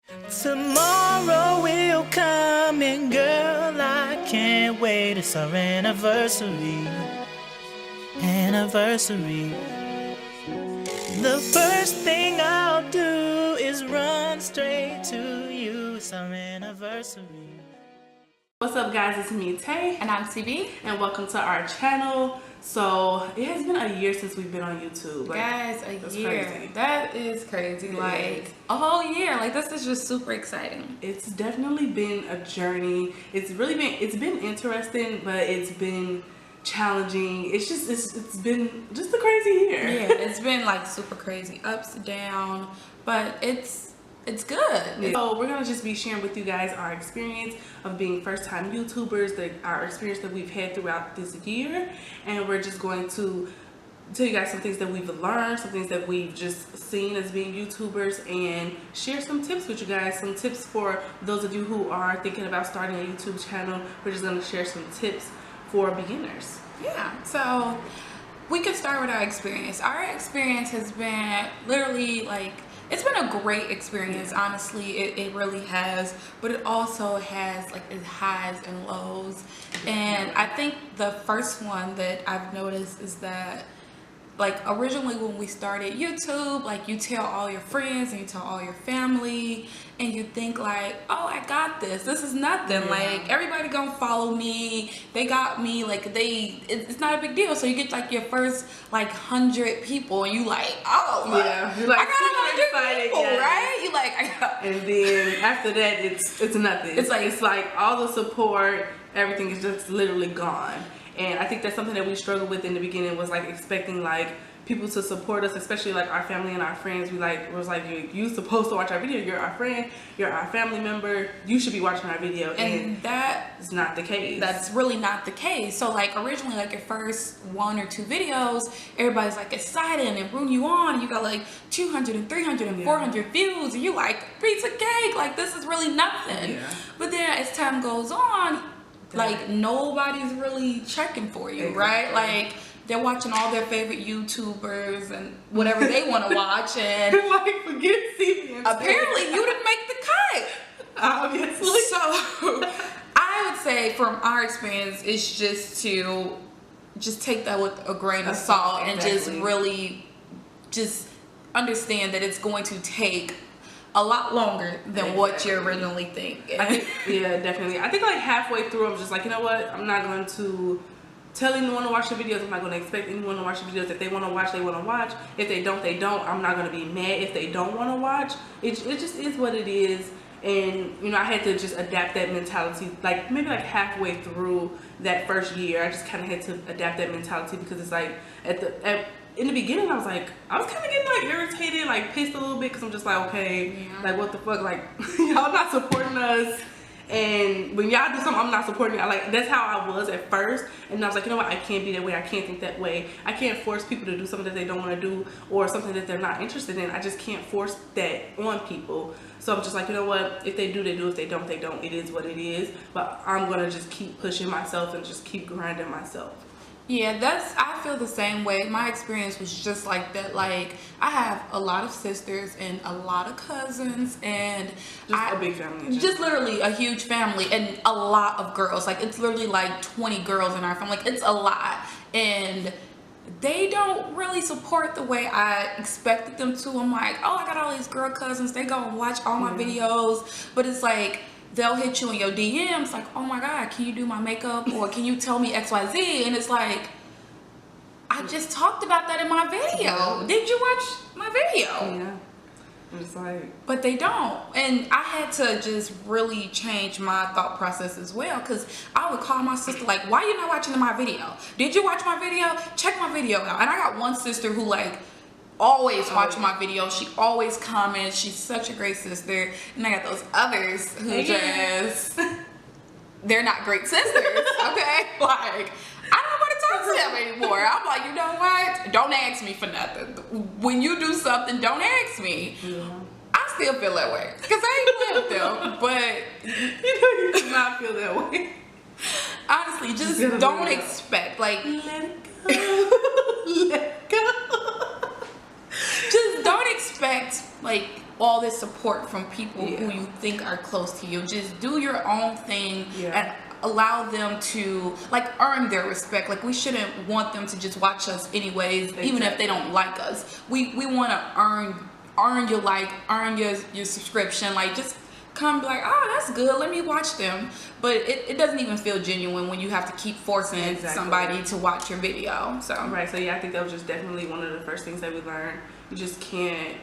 Tomorrow will come and girl, I can't wait. It's our anniversary. Anniversary. The first thing I'll do is run straight to you. It's our anniversary. What's up, guys? It's me, Tay, and I'm CB, and welcome to our channel. So it has been a year since we've been on YouTube. Guys, a year. Crazy. That is crazy. Like a whole year. Like this is just super exciting. It's definitely been a journey. It's been interesting, but it's been challenging. It's been just a crazy year. Yeah, it's been like super crazy, ups and down, but it's good. Yeah. So we're gonna just be sharing with you guys our experience of being first-time YouTubers, our experience that we've had throughout this year, and we're just going to tell you guys some things that we've learned, some things that we've just seen as being YouTubers, and share some tips with you guys, some tips for those of you who are thinking about starting a YouTube channel. We're just gonna share some tips for beginners. Yeah, so we could start with our experience. Our experience has been literally like, it's been a great experience, honestly. It really has, but it also has like its highs and lows. And I think the first one that I've noticed is that, like, originally when we started YouTube, like, you tell all your friends and you tell all your family, and you think like, oh, I got this is nothing. Yeah. Like, everybody gonna follow me, they got me, like, it's not a big deal. So you get like your first like 100 people and you like, oh yeah, you're like, I got 100 people, yeah. right? You like, I got... And then after that, it's nothing. It's like all the support, everything is just literally gone. And I think that's something that we struggled with in the beginning, was like expecting like people to support us, especially like our family and our friends. Was like, you're supposed to watch our video. You're our friend. You're our family member. You should be watching our video. And that is not the case. That's really not the case. So like originally, like your first 1 or 2 videos, everybody's like excited and rooting you on. And you got like 200 and 300 and 400 views. And you like, piece of cake. Like, this is really nothing. Yeah. But then as time goes on, like, nobody's really checking for you, exactly. Right? Like, they're watching all their favorite YouTubers and whatever they want to watch, and like, forget CB&Tay. Apparently you didn't make the cut. Obviously. So I would say from our experience, it's just to take that with a grain of salt, and just really just understand that it's going to take a lot longer than what you're originally thinking. Yeah, definitely. I think like halfway through, I'm just like, you know what? I'm not going to tell anyone to watch the videos. I'm not going to expect anyone to watch the videos. If they want to watch, they want to watch. If they don't, they don't. I'm not going to be mad if they don't want to watch. It just is what it is. And, you know, I had to just adapt that mentality, like maybe like halfway through that first year. I just kind of had to adapt that mentality, because it's like in the beginning, I was kind of getting like irritated, like pissed a little bit, because I'm just like, okay, like what the fuck, like y'all not supporting us, and when y'all do something, I'm not supporting y'all. Like, that's how I was at first, and I was like, you know what, I can't be that way, I can't think that way, I can't force people to do something that they don't want to do, or something that they're not interested in. I just can't force that on people. So I'm just like, you know what, if they do, they do. If they don't, they don't. It is what it is. But I'm gonna just keep pushing myself and just keep grinding myself. Yeah, I feel the same way. My experience was just like that. Like, I have a lot of sisters and a lot of cousins, and a big family. Just literally a huge family, and a lot of girls. Like, it's literally like 20 girls in our family. Like, it's a lot. And they don't really support the way I expected them to. I'm like, oh, I got all these girl cousins. They go and watch all my videos. But it's like, they'll hit you in your DMs like, oh my God, can you do my makeup? Or can you tell me XYZ? And it's like, I just talked about that in my video. Yeah. Did you watch my video? Yeah. It's like... But they don't. And I had to just really change my thought process as well, because I would call my sister like, why are you not watching my video? Did you watch my video? Check my video out. And I got one sister who like always watch my videos. She always comments. She's such a great sister. And I got those others who just, they're not great sisters, okay? Like, I don't want to talk to them anymore. I'm like, you know what? Don't ask me for nothing. When you do something, don't ask me. Yeah. I still feel that way, because I ain't playing with them, but you know, you do not feel that way. Honestly, just don't expect, like, let it go. Let it go. Just don't expect like all this support from people Yeah. who you think are close to you. Just do your own thing Yeah. and allow them to like earn their respect. Like, we shouldn't want them to just watch us anyways, even if they don't like us. We want to earn your like, earn your subscription. Like, just come be like, oh, that's good, let me watch them. But it doesn't even feel genuine when you have to keep forcing somebody to watch your video. So right, so yeah, I think that was just definitely one of the first things that we learned. You just can't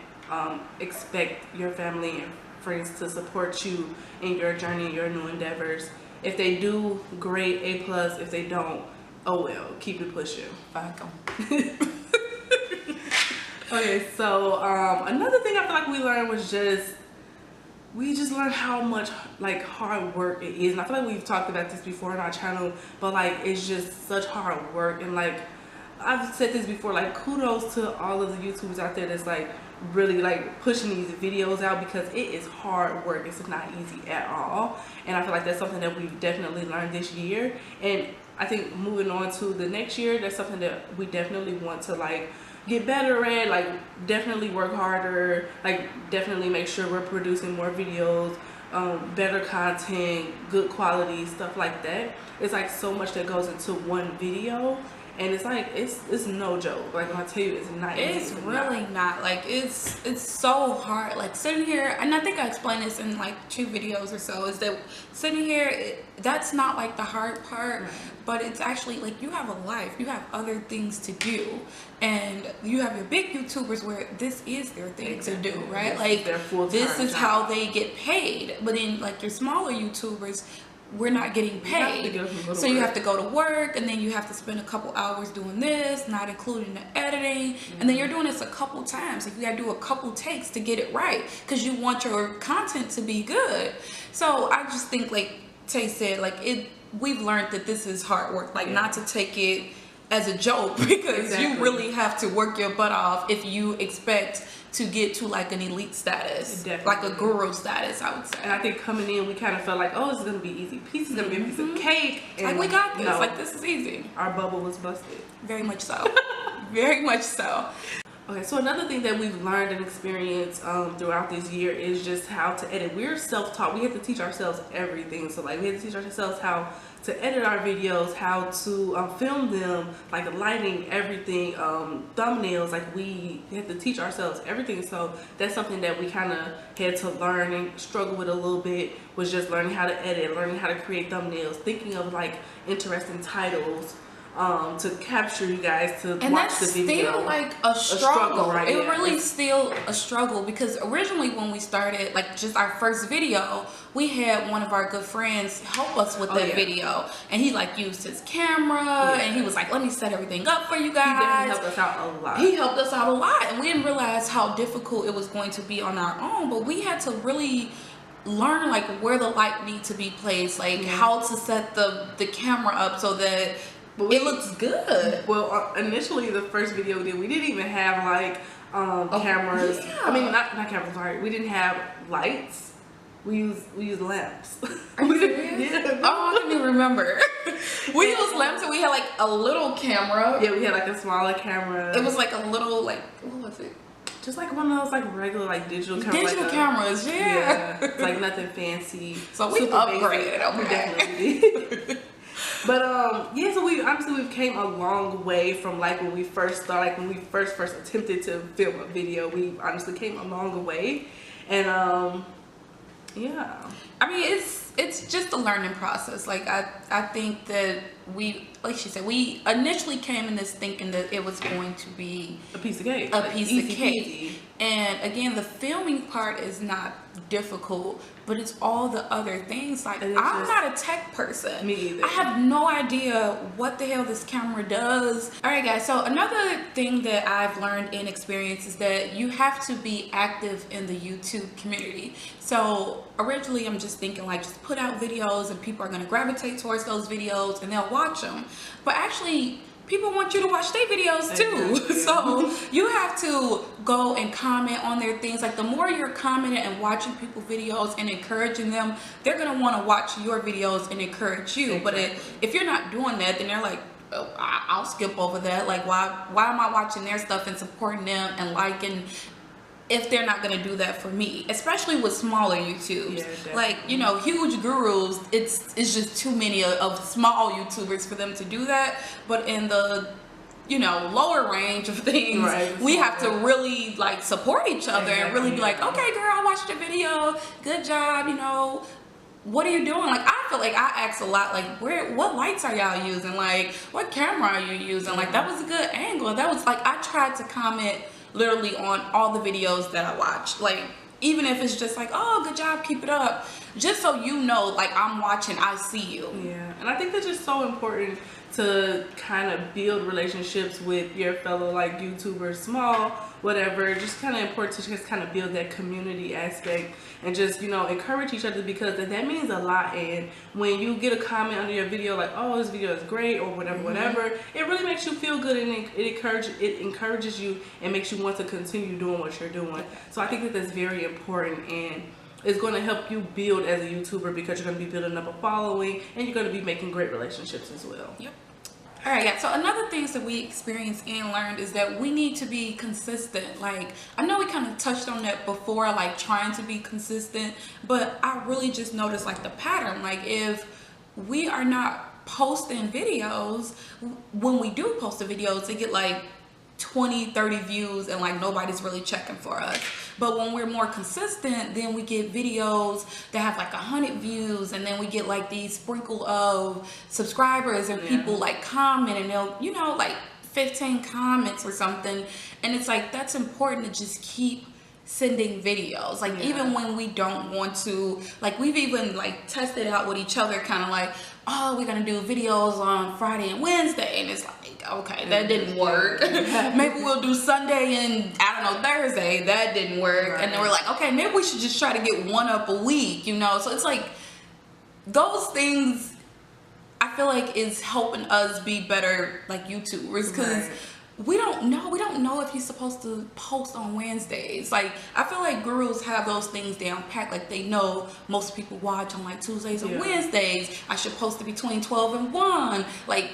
expect your family and friends to support you in your journey, your new endeavors. If they do, great, A+. If they don't, oh well, keep it pushing. fuck 'em. Okay, so another thing I feel like we learned was we just learned how much like hard work it is. And I feel like we've talked about this before on our channel, but like it's just such hard work. And like I've said this before, like kudos to all of the YouTubers out there that's like really like pushing these videos out, because it is hard work. It's not easy at all. And I feel like that's something that we've definitely learned this year. And I think moving on to the next year, that's something that we definitely want to like get better at, like definitely work harder, like definitely make sure we're producing more videos, better content, good quality, stuff like that. It's like so much that goes into one video, and it's like it's no joke. Like when I tell you, it's not easy. It's really not. Like, it's so hard. Like, sitting here, and I think I explained this in like 2 videos or so, is that sitting here, that's not like the hard part, right. But it's actually like you have a life, you have other things to do, and you have your big YouTubers where this is their thing to do, right? Like, this is how they get paid. But in like your smaller YouTubers, we're not getting paid, so you have to go to work, and then you have to spend a couple hours doing this, not including the editing, and then you're doing this a couple times. Like, you gotta do a couple takes to get it right, because you want your content to be good. So I just think, like Tay said, like we've learned that this is hard work, like not to take it as a joke, because you really have to work your butt off if you expect to get to like an elite status, like a guru status, I would say. And I think coming in, we kind of felt like, oh, this is gonna be easy piece, it's gonna be a piece of cake, and like, we got this, no, like, this is easy. our bubble was busted. Very much so. Very much so. Okay, so another thing that we've learned and experienced throughout this year is just how to edit. We're self-taught. We have to teach ourselves everything. So like, we have to teach ourselves how to edit our videos, how to film them, like lighting, everything, thumbnails. Like, we have to teach ourselves everything. So that's something that we kind of had to learn and struggle with a little bit, was just learning how to edit, learning how to create thumbnails, thinking of like interesting titles to capture you guys to and watch the video. Still like a struggle, right? It Yeah. really still a struggle, because originally when we started, like just our first video, we had one of our good friends help us with that video, and he like used his camera, and he was like, let me set everything up for you guys. He definitely helped us out a lot. He helped us out a lot, and we didn't realize how difficult it was going to be on our own, but we had to really learn like where the light need to be placed, like how to set the camera up so that it looks good. Well, initially the first video we did, we didn't even have like cameras. Yeah. I mean, not cameras. Sorry, we didn't have lights. We used lamps. Are you serious? Yeah. Oh, I don't even remember. We used lamps, and we had like a little camera. Yeah, we had like a smaller camera. It was like a little, like, what was it? Just like one of those like regular like digital cameras. Digital cameras, yeah. It's like nothing fancy. So we upgraded. Okay. We definitely did. But yeah, so we've came a long way from like when we first started, like when we first attempted to film a video. We honestly came a long way, and yeah. I mean, it's just a learning process. Like, I think that we, like she said, we initially came in this thinking that it was going to be a piece of cake. A piece of cake. Peasy. And again, the filming part is not difficult, but it's all the other things. Like, I'm not a tech person. Me either. I have no idea what the hell this camera does. All right, guys. So another thing that I've learned in experience is that you have to be active in the YouTube community. So originally, I'm just thinking like, just put out videos and people are going to gravitate towards those videos and they'll watch them. But actually, people want you to watch their videos too. Exactly. So you have to go and comment on their things. Like, the more you're commenting and watching people's videos and encouraging them, they're gonna want to watch your videos and encourage you. Exactly. But if you're not doing that, then they're like, oh, I'll skip over that. Like, why am I watching their stuff and supporting them and liking? if they're not gonna do that for me, especially with smaller YouTubes. Yeah, like, you know, huge gurus, it's just too many of small YouTubers for them to do that. But in the, you know, lower range of things, we have to really like support each other and really be like, okay, girl, I watched your video, good job, you know, what are you doing? Like, I feel like I ask a lot, like, what lights are y'all using? Like, what camera are you using? Like, that was a good angle. That was like, I tried to comment literally on all the videos that I watched. Like, even if it's just like, oh, good job, keep it up. Just so you know, like, I'm watching, I see you. Yeah, and I think that's just so important to kind of build relationships with your fellow like YouTubers, small, whatever. Just kind of important to just kind of build that community aspect and just, you know, encourage each other, because that means a lot. And when you get a comment under your video like, oh, this video is great or whatever, whatever, it really makes you feel good, and it encourages you and makes you want to continue doing what you're doing. So I think that that's very important, and it's going to help you build as a YouTuber, because you're going to be building up a following and you're going to be making great relationships as well. Yep. All right, yeah. So another things that we experienced and learned is that we need to be consistent. Like, I know we kind of touched on that before, like trying to be consistent, but I really just noticed like the pattern. Like, if we are not posting videos, when we do post the videos, they get like 20-30 views and like nobody's really checking for us. But when we're more consistent, then we get videos that have like 100 views, and then we get like these sprinkle of subscribers and people like comment, and they'll, you know, like 15 comments or something. And it's like, that's important to just keep sending videos. Like, even when we don't want to, like, we've even like tested out with each other, kind of like, oh, we're gonna do videos on Friday and Wednesday, and it's like, okay, that didn't work. Maybe we'll do Sunday and, I don't know, Thursday. That didn't work. And then we're like, okay, maybe we should just try to get one up a week, you know? So it's like, those things I feel like is helping us be better like YouTubers, because we don't know if you're supposed to post on Wednesdays. Like, I feel like gurus have those things down packed. Like, they know most people watch on like Tuesdays and Wednesdays. I should post it between 12 and 1. Like,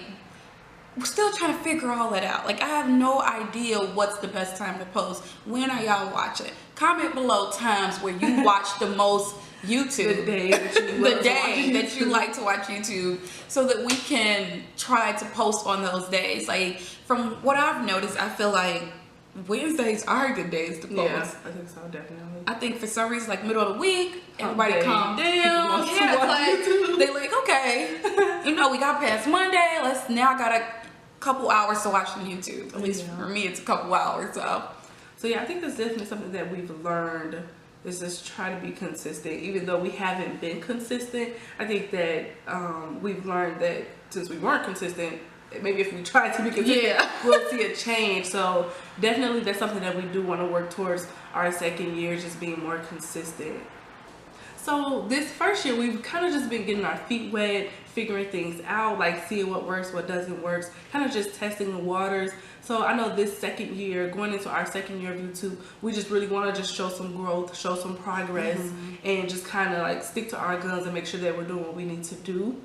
we're still trying to figure all that out. Like, I have no idea what's the best time to post. When are y'all watching? Comment below times where you watch the most YouTube. The day that you like to watch YouTube, so that we can try to post on those days. Like, from what I've noticed, I feel like Wednesdays are good days to post. Yeah, I think so, definitely. I think for some reason, like middle of the week, everybody calm down. Yeah, like, they like, okay, you know, we got past Monday. I got a couple hours to watch on YouTube. At least for me, it's a couple hours. So yeah, I think that's definitely something that we've learned, is just try to be consistent. Even though we haven't been consistent, I think that we've learned that since we weren't consistent, maybe if we try to be consistent, we'll see a change. So definitely that's something that we do want to work towards our second year, just being more consistent. So this first year, we've kind of just been getting our feet wet, figuring things out, like seeing what works, what doesn't work, kind of just testing the waters. So I know this second year, going into our second year of YouTube, we just really want to just show some growth, show some progress, and just kind of like stick to our guns and make sure that we're doing what we need to do.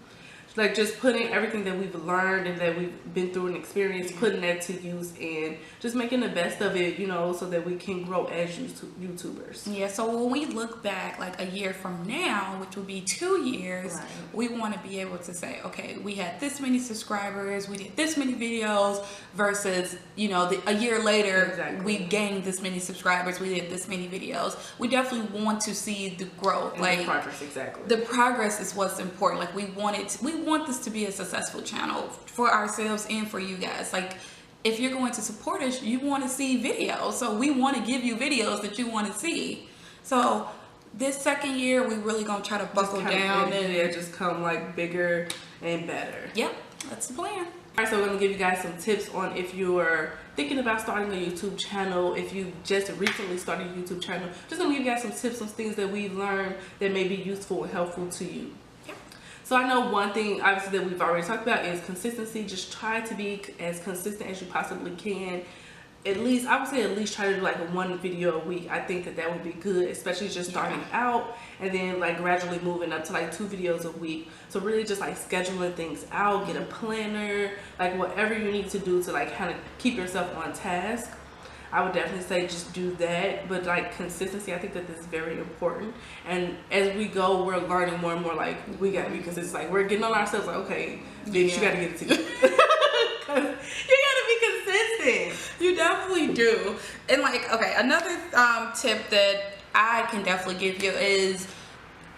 Like, just putting everything that we've learned and that we've been through and experienced, putting that to use, and just making the best of it, you know, so that we can grow as YouTubers. Yeah, so when we look back like a year from now, which will be 2 years, we want to be able to say, okay, we had this many subscribers, we did this many videos, versus, you know, a year later, we gained this many subscribers, we did this many videos. We definitely want to see the growth. And like, the progress, exactly. The progress is what's important. Like, we want this to be a successful channel for ourselves and for you guys. Like, if you're going to support us, you want to see videos, so we want to give you videos that you want to see. So this second year, we really gonna try to buckle down and just come like bigger and better. Yep, that's the plan. Alright, so we're gonna give you guys some tips on if you're thinking about starting a YouTube channel, if you just recently started a YouTube channel. Just gonna give you guys some tips, some things that we've learned that may be useful and helpful to you. So I know one thing, obviously, that we've already talked about is consistency. Just try to be as consistent as you possibly can. At least, I would say at least try to do like one video a week. I think that would be good, especially just starting out, and then like gradually moving up to like 2 videos a week. So really just like scheduling things out, get a planner, like whatever you need to do to like kind of keep yourself on task. I would definitely say just do that. But like consistency, I think that this is very important. And as we go, we're learning more and more. Like we gotta be consistent. Like we're getting on ourselves. Like okay, bitch, you gotta get it together. You gotta be consistent. You definitely do. And like, okay, another tip that I can definitely give you is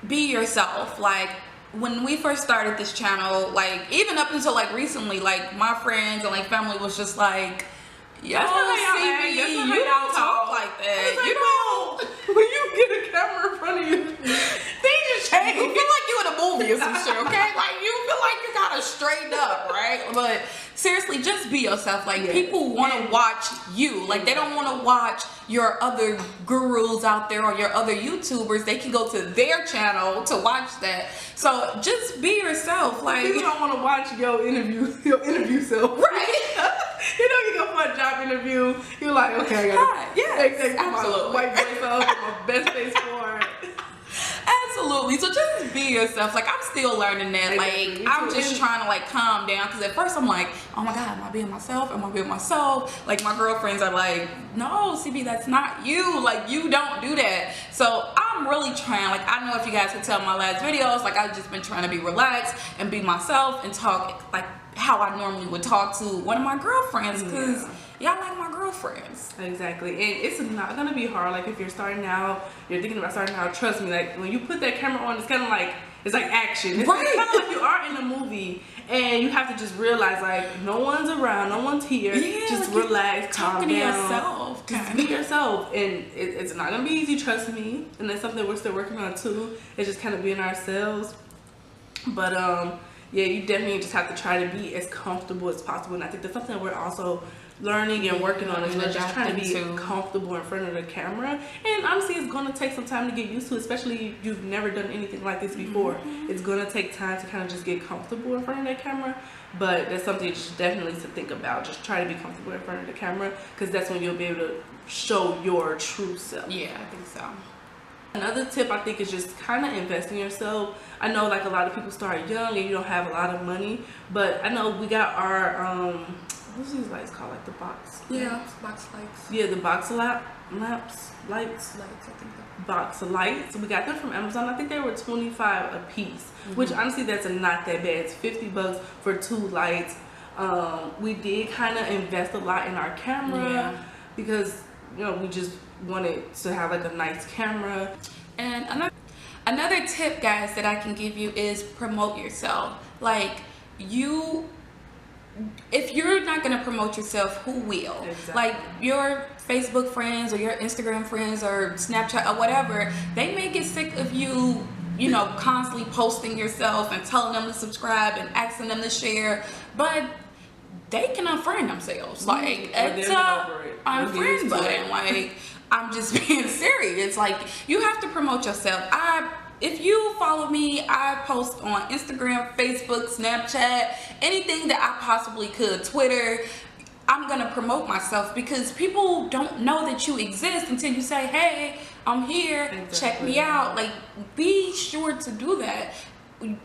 be yourself. Like when we first started this channel, like even up until like recently, like my friends and like family was just like, yo, CB, you don't talk like that. You don't. When you get a camera in front of you, things just change. You feel like you in a movie or some shit, okay? Like you feel like you gotta straighten up, right? But seriously, just be yourself. Like people want to watch you. Like they don't want to watch your other gurus out there or your other YouTubers. They can go to their channel to watch that. So just be yourself. Like people don't want to watch your interview self. Right. You know, you go for a job interview. You're like, okay, I gotta take my white voice off, my best face for it. Absolutely. So just be yourself. Like I'm still learning that. Like I'm just trying to like calm down because at first I'm like, oh my God, am I being myself? Am I being myself? Like my girlfriends are like, no, CB, that's not you. Like you don't do that. So I'm really trying. Like I know if you guys could tell my last videos, like I've just been trying to be relaxed and be myself and talk like how I normally would talk to one of my girlfriends because y'all like my girlfriends. Exactly. And it's not gonna be hard. Like if you're starting out, you're thinking about starting out, trust me, like when you put that camera on, it's kind of like, it's like action. It's kind of like you are in a movie and you have to just realize like no one's around, no one's here. Yeah, just like relax, calm down. Yourself. Just be yourself. And it's not gonna be easy, trust me. And that's something we're still working on too. It's just kind of being ourselves. But yeah, you definitely just have to try to be as comfortable as possible. And I think that's something we're also learning and working on as well, just trying to be comfortable in front of the camera. And honestly, it's going to take some time to get used to, especially if you've never done anything like this before. It's going to take time to kind of just get comfortable in front of that camera. But that's something just definitely to think about. Just try to be comfortable in front of the camera because that's when you'll be able to show your true self. Yeah, I think so. Another tip I think is just kind of invest in yourself. I know like a lot of people start young and you don't have a lot of money, but I know we got our what's these lights called, like the box? Yeah, box lights. Yeah, the box lights. I think so. Box lights. We got them from Amazon. I think they were $25 a piece, which honestly that's not that bad. It's $50 for 2 lights. We did kind of invest a lot in our camera because you know we just wanted to have like a nice camera. And another tip, guys, that I can give you is promote yourself. Like if you're not going to promote yourself, who will? Exactly. Like your Facebook friends or your Instagram friends or Snapchat or whatever, they may get sick of you, you know, constantly posting yourself and telling them to subscribe and asking them to share, but they can unfriend themselves. Like it's unfriend button. Like I'm just being serious. Like you have to promote yourself. If you follow me, I post on Instagram, Facebook, Snapchat, anything that I possibly could, Twitter. I'm gonna promote myself because people don't know that you exist until you say, hey, I'm here, check me out. Like be sure to do that.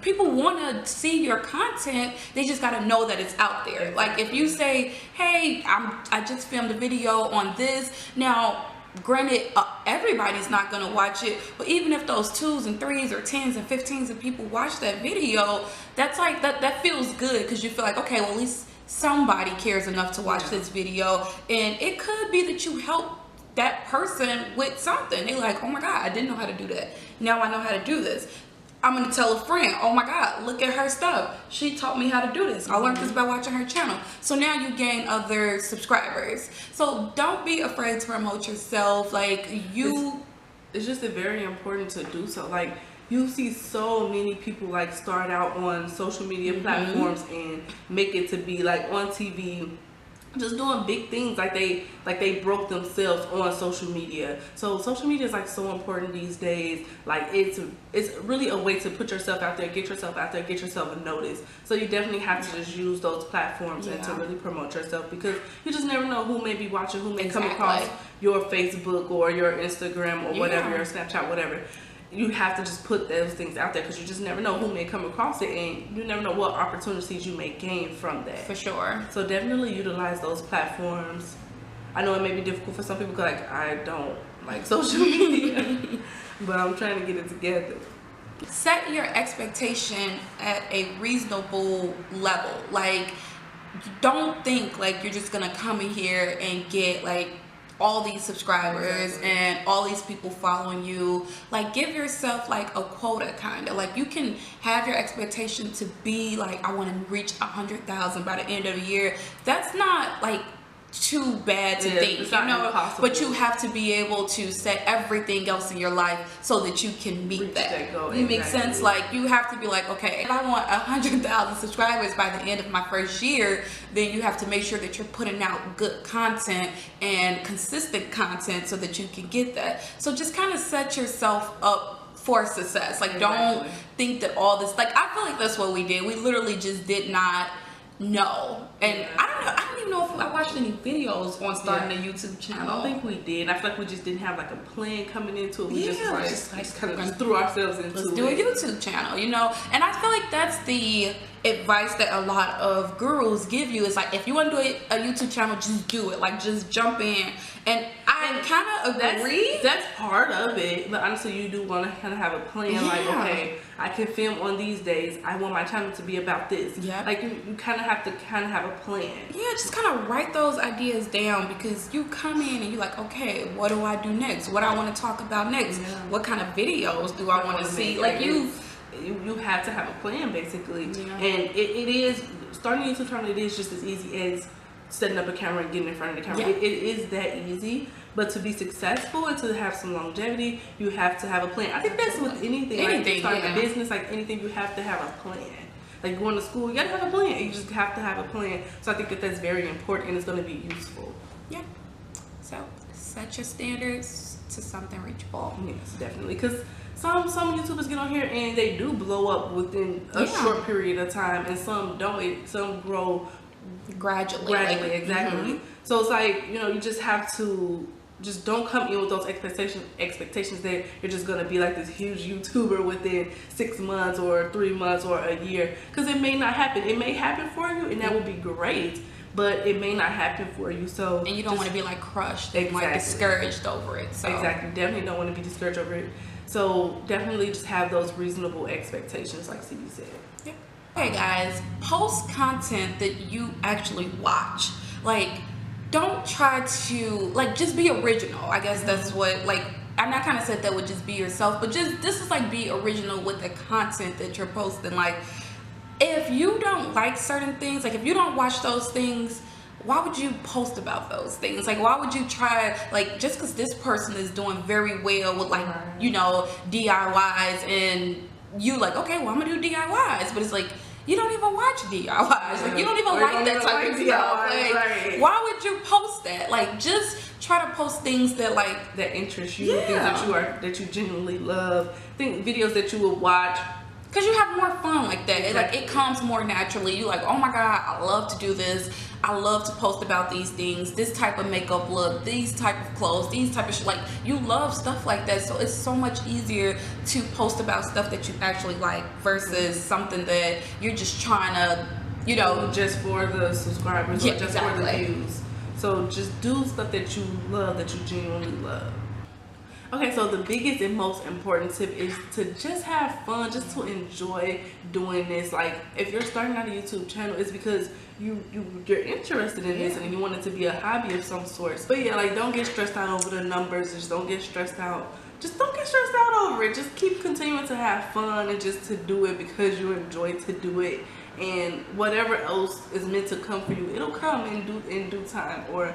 People want to see your content, they just got to know that it's out there. Like if you say, hey, I just filmed a video on this. Now granted, everybody's not gonna watch it, but even if those 2s and 3s or 10s and 15s of people watch that video, that's like that feels good because you feel like, okay, well at least somebody cares enough to watch this video. And it could be that you help that person with something. They're like, oh my God, I didn't know how to do that, now I know how to do this. I'm gonna tell a friend, oh my God, look at her stuff, she taught me how to do this, I learned this by watching her channel. So now you gain other subscribers. So don't be afraid to promote yourself. Like it's just very important to do so. Like you see so many people like start out on social media platforms and make it to be like on TV, just doing big things, like they broke themselves on social media. So social media is like so important these days. Like it's really a way to put yourself out there, get yourself out there, get yourself noticed. So you definitely have to just use those platforms and to really promote yourself, because you just never know who may be watching, who may come across your Facebook or your Instagram or whatever, your Snapchat, whatever. You have to just put those things out there because you just never know who may come across it, and you never know what opportunities you may gain from that. For sure. So definitely utilize those platforms. I know it may be difficult for some people because like I don't like social media, but I'm trying to get it together. Set your expectation at a reasonable level. Like, don't think like you're just gonna come in here and get like all these subscribers and all these people following you. Like, give yourself like a quota, kind of like you can have your expectation to be like, I want to reach 100,000 by the end of the year. That's not like too bad to think, it's not impossible. but you have to be able to set everything else in your life so that you can meet that goal. It makes sense. Like, you have to be like, okay, if I want 100,000 subscribers by the end of my first year, then you have to make sure that you're putting out good content and consistent content so that you can get that. So just kind of set yourself up for success. Like, don't think that all this, like, I feel like that's what we did. We literally just did not know. And I don't even know if I watched any videos on starting a YouTube channel. I don't think we did. I feel like we just didn't have like a plan coming into it. We just kind of threw ourselves into it. Let's do a YouTube channel, you know? And I feel like that's the advice that a lot of gurus give you. Is like, if you want to do a YouTube channel, just do it. Like, just jump in. And I kind of agree. That's part of it. But honestly, you do want to kind of have a plan. Like, okay, I can film on these days. I want my channel to be about this. Yeah. Like, you kind of have to have a plan. Yeah, just kind of write those ideas down, because you come in and you're like, okay, what do I do next? What I want to talk about next? What kind of videos do I want to see? Like, you have to have a plan, basically. And it is, starting a YouTube channel, it is just as easy as setting up a camera and getting in front of the camera. It is that easy. But to be successful and to have some longevity, you have to have a plan. I think that's with anything. Like starting a business, like anything, you have to have a plan. Like going to school, you gotta have a plan. You just have to have a plan. So I think that that's very important, and it's gonna be useful. Yeah. So set your standards to something reachable. Yes, definitely. Because some YouTubers get on here and they do blow up within a short period of time, and some don't. Some grow gradually. Exactly. So it's like, you know, you just have to. Just don't come in with those expectations that you're just gonna be like this huge YouTuber within 6 months or 3 months or a year, because it may not happen. It may happen for you, and that would be great, but it may not happen for you. So and you don't want to be like crushed and like discouraged over it. So definitely don't want to be discouraged over it. So definitely just have those reasonable expectations, like CB said. Yeah. Okay, guys, post content that you actually watch. Like, don't try to, like, just be original. I guess that's what, like, and I kind of said that would just be yourself, but just, this is like, be original with the content that you're posting. Like, if you don't like certain things, like if you don't watch those things, why would you post about those things? Like, why would you try, like, just because this person is doing very well with, like, you know, DIYs, and you like, okay, well, I'm gonna do DIYs, but it's like, you don't even watch DIYs. Like, you don't even like that type of stuff. Like, why would you post that? Like, just try to post things that, like, that interest you, things that you genuinely love, videos that you will watch. Because you have more fun like that. Like, it comes more naturally. You like, oh my God, I love to do this. I love to post about these things, this type of makeup look, these type of clothes, these type of shit. Like, you love stuff like that, so it's so much easier to post about stuff that you actually like versus something that you're just trying to, you know, just for the subscribers or just for the views. So just do stuff that you love, that you genuinely love. Okay, so the biggest and most important tip is to just have fun, just to enjoy doing this. Like, if you're starting out a YouTube channel, it's because you're interested in this and you want it to be a hobby of some sort. But yeah, like, don't get stressed out over the numbers. Just don't get stressed out. Just don't get stressed out over it. Just keep continuing to have fun and just to do it because you enjoy to do it. And whatever else is meant to come for you, it'll come in due time, or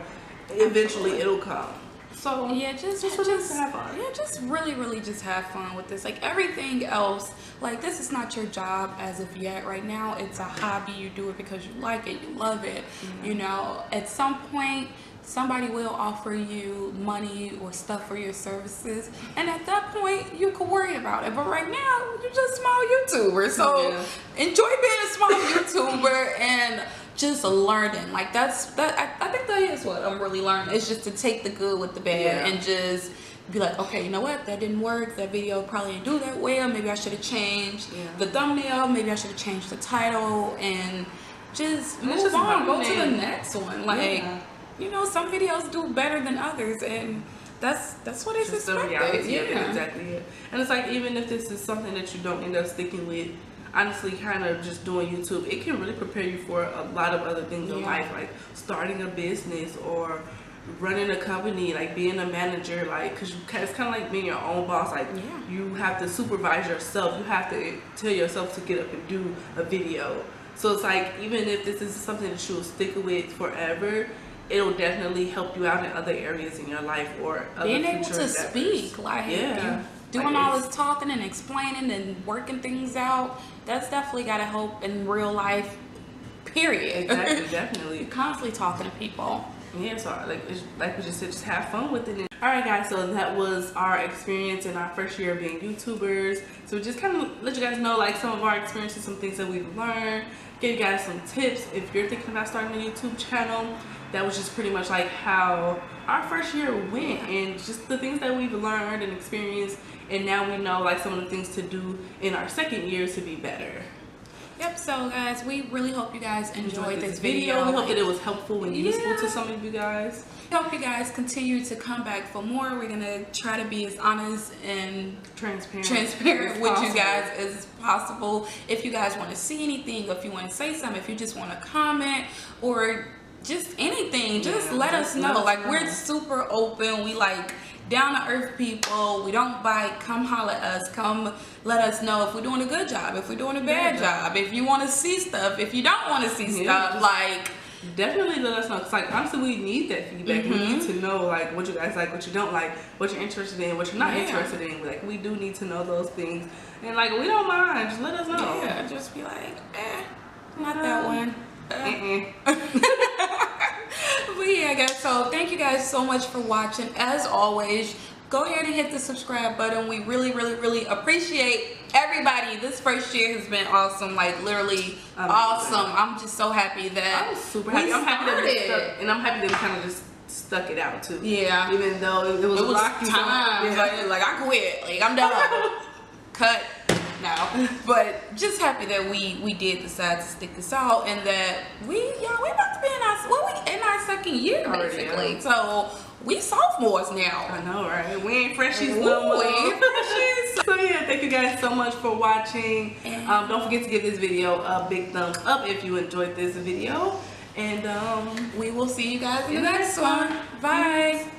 eventually it'll come. So yeah, just have fun. Yeah, just really just have fun with this. Like, everything else, like, this is not your job as of yet. Right now, it's a hobby. You do it because you like it, you love it. You know, at some point, somebody will offer you money or stuff for your services, and at that point, you could worry about it. But right now, you're just a small YouTuber, so enjoy being a small YouTuber and just learning. Like, I think that is what I'm really learning. It's just to take the good with the bad and just be like, okay, you know what, that didn't work, that video probably didn't do that well, maybe I should have changed the thumbnail, maybe I should have changed the title, and just move on, go to the next one. Like, you know, some videos do better than others, and that's what it's Just the expected. reality of it, exactly it. And it's like, even if this is something that you don't end up sticking with, honestly, kind of just doing YouTube, it can really prepare you for a lot of other things in life, like starting a business or running a company, like being a manager, like, because it's kind of like being your own boss. Like, you have to supervise yourself, you have to tell yourself to get up and do a video. So it's like, even if this is something that you'll stick with forever, it'll definitely help you out in other areas in your life or other being able to endeavors. speak, like, doing all this talking and explaining and working things out, that's definitely got to help in real life, period. Exactly, definitely. Constantly talking to people. Yeah, so like we just said, just have fun with it. Alright guys, so that was our experience in our first year of being YouTubers. So just kind of let you guys know like some of our experiences, some things that we've learned, give you guys some tips if you're thinking about starting a YouTube channel. That was just pretty much like how our first year went, and just the things that we've learned and experienced, and now we know like some of the things to do in our second year to be better. Yep, so guys, we really hope you guys enjoyed this video. We hope that it was helpful and useful to some of you guys. We hope you guys continue to come back for more. We're gonna try to be as honest and transparent with you guys as possible. If you guys want to see anything, if you want to say something, if you just want to comment or just anything, just let us know. Like, we're super open. We like down to earth people. We don't bite. Come holler at us. Come let us know if we're doing a good job, if we're doing a bad job, if you want to see stuff, if you don't want to see stuff. Like, definitely let us know, because like honestly we need that feedback. We need to know like what you guys like, what you don't like, what you're interested in, what you're not interested in. Like, we do need to know those things, and like, we don't mind, just let us know. Yeah, just be like, not that one. But yeah guys, so thank you guys so much for watching. As always, go ahead and hit the subscribe button. We really appreciate everybody. This first year has been awesome, like literally awesome. I'm just so happy that I'm super happy. I'm happy that we stuck, and I'm happy that we kind of just stuck it out too. Yeah, even though it was rocky times. Like I quit, like I'm done. Cut now. But just happy that we did decide to stick this out, and that we about to be in our second year basically. So we sophomores now. I know, right? We ain't freshies no more. We ain't freshies. So yeah, thank you guys so much for watching. Don't forget to give this video a big thumbs up if you enjoyed this video, and we will see you guys in the next one. Bye.